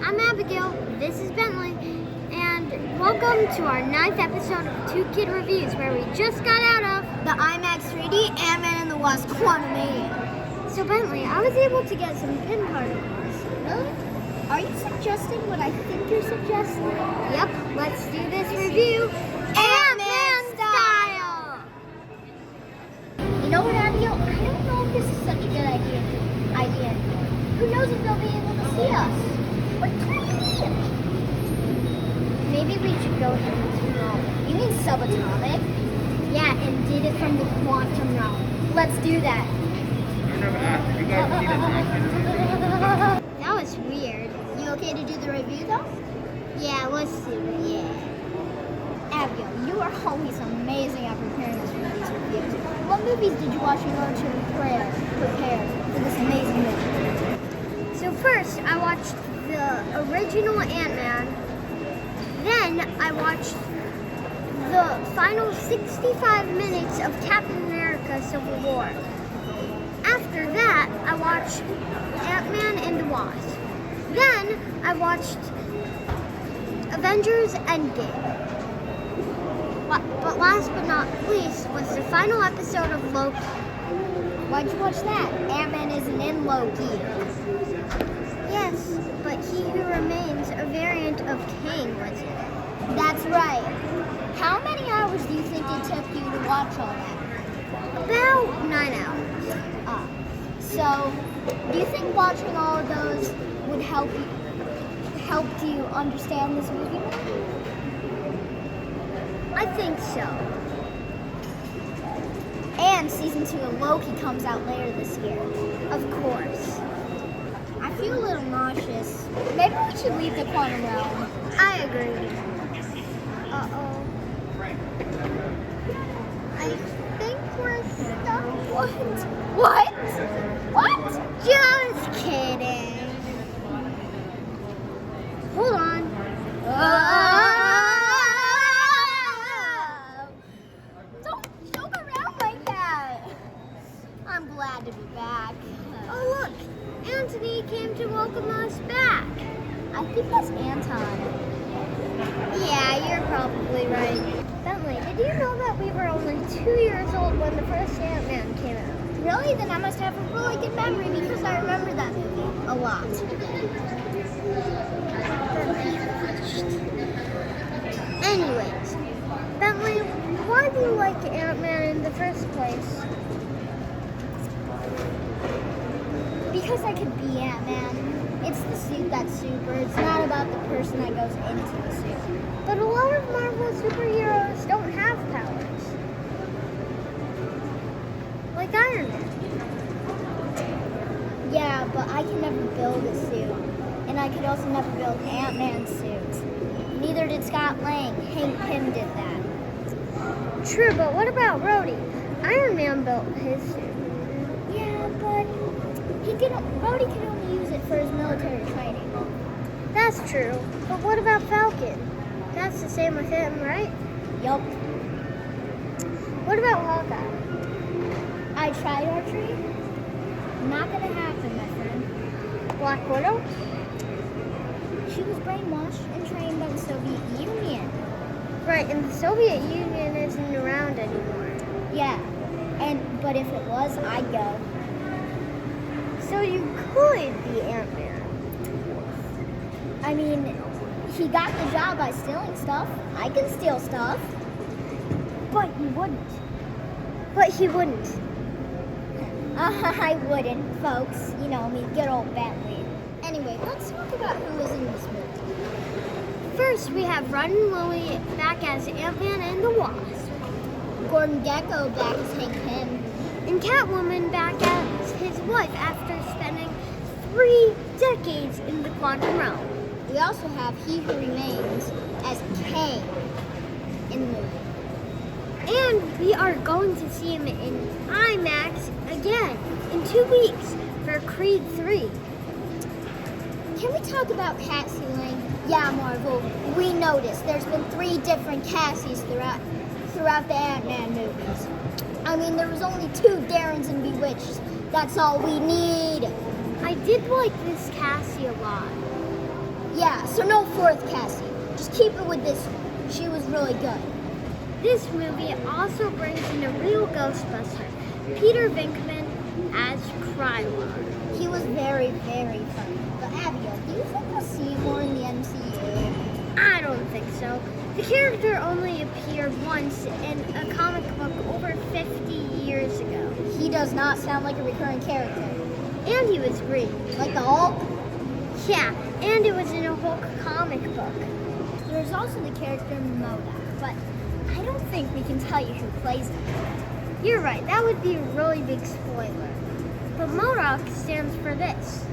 I'm Abigail, this is Bentley, and welcome to our 9th episode of Two Kid Reviews, where we just got out of the IMAX 3D Ant-Man and the Wasp Quantumania. So Bentley, I was able to get some pin particles. Really? Are you suggesting what I think you're suggesting? Yep, let's do this review Ant-Man style! You know what, Abigail? I don't know if this is such a good idea. Who knows if they'll be able to see us? What time is it? Maybe we should go to this realm. You mean subatomic? Yeah, and did it from the quantum realm. Let's do that. That was weird. You okay to do the review though? Yeah, let's do it. Yeah. Abigail, you are always amazing at preparing us for these reviews. What movies did you watch in order to prepare for this amazing movie? So first, I watched the original Ant-Man. Then I watched the final 65 minutes of Captain America Civil War. After that, I watched Ant-Man and the Wasp. Then I watched Avengers Endgame. But last but not least was the final episode of Loki. Why'd you watch that? Ant-Man isn't in Loki. Yes, but He Who Remains, a variant of Kang, was in it. That's right. How many hours do you think it took you to watch all that? About 9 hours. So, do you think watching all of those would help you understand this movie more? I think so. And season 2 of Loki comes out later this year. Of course. I feel a little nauseous. Maybe we should leave the quantum realm. I agree. Uh-oh. I think we're stuck. What? What? Just kidding. Hold on. Don't joke around like that. I'm glad to be back. Oh, look. Anthony came to welcome us back. I think that's Anton. Yeah, you're probably right. Bentley, did you know that we were only 2 years old when the first Ant-Man came out? Really? Then I must have a really good memory because I remember that movie a lot. Anyways, Bentley, why do you like Ant-Man in the first place? Because I could be Ant-Man. It's the suit that's super. It's not about the person that goes into the suit. But a lot of Marvel superheroes don't have powers. Like Iron Man. Yeah, but I can never build a suit. And I could also never build Ant-Man's suit. Neither did Scott Lang. Hank Pym did that. True, but what about Rhodey? Iron Man built his suit. Yeah, but Rhodey can only use it for his military training. That's true. But what about Falcon? That's the same with him, right? Yup. What about Hawkeye? I tried archery. Not gonna happen, my friend. Black Widow? She was brainwashed and trained by the Soviet Union. Right, and the Soviet Union isn't around anymore. Yeah, but if it was, I'd go. So you could be Ant-Man. I mean, he got the job by stealing stuff. I can steal stuff. But he wouldn't. But he wouldn't. I wouldn't, folks. You know me, good old Bentley. Anyway, let's talk about who was in this movie. First, we have Ron and Lily back as Ant-Man and the Wasp. Gordon Gekko back as Hank Pym. And Catwoman back as his wife after spending 3 decades in the quantum realm. We also have He Who Remains as Kang in the movie. And we are going to see him in IMAX again in 2 weeks for Creed 3. Can we talk about Cassie Lang? Yeah, Marvel, we noticed there's been 3 different Cassies throughout the Ant-Man movies. I mean, there was only 2 Darrens and Bewitched. That's all we need. I did like this Cassie a lot. Yeah, so no fourth Cassie. Just keep it with this one. She was really good. This movie also brings in a real Ghostbuster, Peter Venkman as Krylar. He was very, very funny. But Abigail, do you think we'll see more in the MCU? I don't think so. The character only appeared once in a comic book over 50 years ago. He does not sound like a recurring character. And he was green. Like the Hulk? Yeah, and it was in a Hulk comic book. There's also the character MODOK, but I don't think we can tell you who plays him. You're right, that would be a really big spoiler. But MODOK stands for this.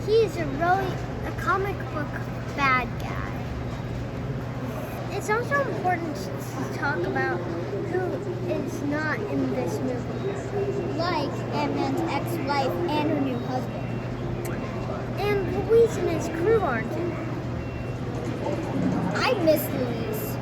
He's a comic book bad guy. It's also important to talk about who is not in this movie. Like Ant-Man's ex-wife and her new husband. And Luis and his crew aren't in it. I miss Luis.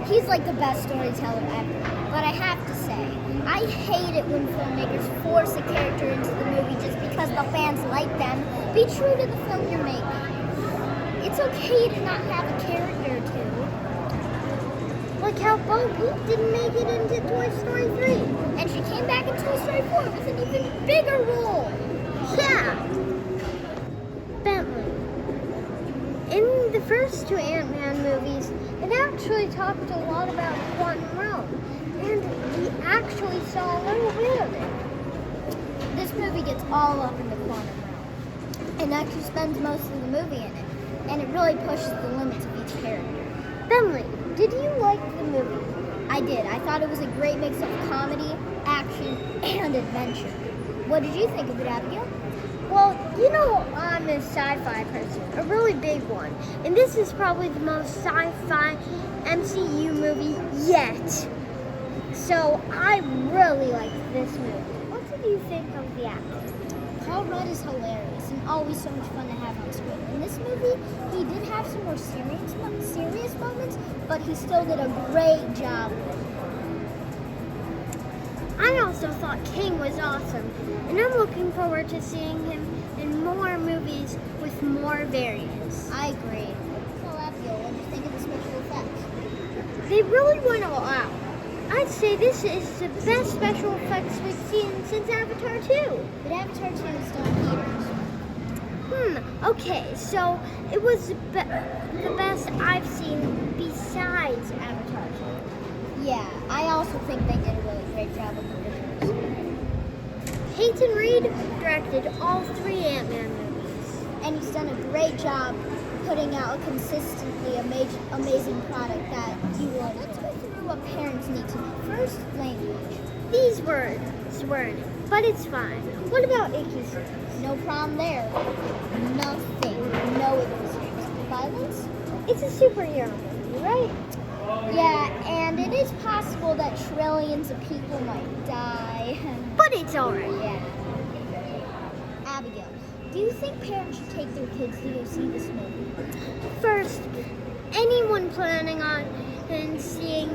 He's like the best storyteller ever. But I have to say, I hate it when filmmakers force a character into the movie just because the fans like them. Be true to the film you're making. It's okay to not have a character or two. Like how Bo Peep didn't make it into Toy Story 3. And she came back in Toy Story 4 with an even bigger role. Yeah! Bentley. In the first two Ant-Man movies, it actually talked a lot about Quantum Realm. And we actually saw a little bit of it. This movie gets all up in the Quantum Realm. And actually spends most of the movie in it. And it really pushes the limits of each character. Bentley, did you like the movie? I did. I thought it was a great mix of comedy, action, and adventure. What did you think of it, Abigail? Well, you know I'm a sci-fi person, a really big one. And this is probably the most sci-fi MCU movie yet. So I really liked this movie. What did you think of the actor? Paul Rudd is hilarious and always so much fun to have on screen. In this movie, he did have some more serious moments, but he still did a great job with it. I also thought King was awesome, and I'm looking forward to seeing him in more movies with more variants. I agree. So, Abigail, what did you think of the special effects? They really went all out. I'd say this is the best special effects we've seen since Avatar 2. But Avatar 2 is still in theaters. Okay, so it was the best I've seen besides Avatar 2. Yeah, I also think they did a really great job with the visuals. Peyton Reed directed all three Ant-Man movies. And he's done a great job putting out a consistently amazing product that you will. Let's go through what parents need to know. First, language. These words weren't, but it's fine. What about icky scenes? No problem there. Nothing. No icky scenes. Violence? It's a superhero movie, right? Yeah, and it is possible that trillions of people might die. But it's alright. Yeah. Abigail, do you think parents should take their kids to go see this movie? First, anyone planning on seeing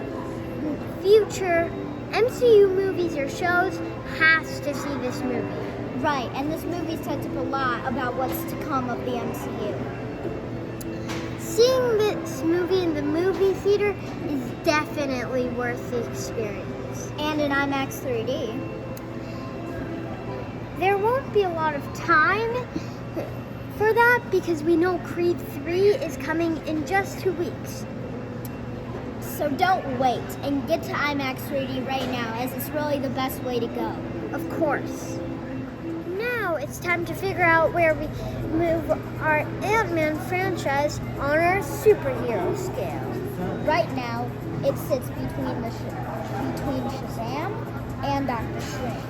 future MCU movies or shows has to see this movie. Right, and this movie sets up a lot about what's to come of the MCU. Seeing this movie in the movie theater is definitely worth the experience. And in IMAX 3D. There won't be a lot of time for that because we know Creed 3 is coming in just 2 weeks. So don't wait and get to IMAX 3D right now, as it's really the best way to go. Of course. Now it's time to figure out where we move our Ant-Man franchise on our superhero scale. Right now, it sits between Shazam and Doctor Strange.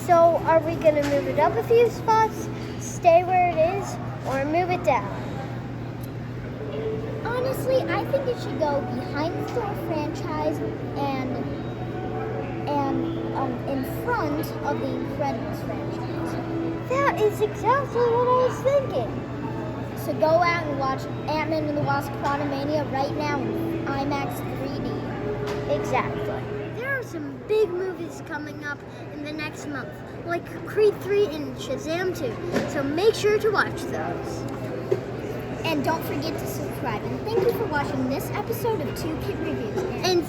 So are we going to move it up a few spots, stay where it is, or move it down? Honestly, I think it should go behind the Thor franchise and in front of the Incredibles franchise. That is exactly what I was thinking. So go out and watch Ant-Man and the Wasp: Quantumania right now in IMAX 3D. Exactly. There are some big movies coming up in the next month, like Creed 3 and Shazam 2. So make sure to watch those. And don't forget to subscribe. And thank you for watching this episode of 2 Kid Reviews. And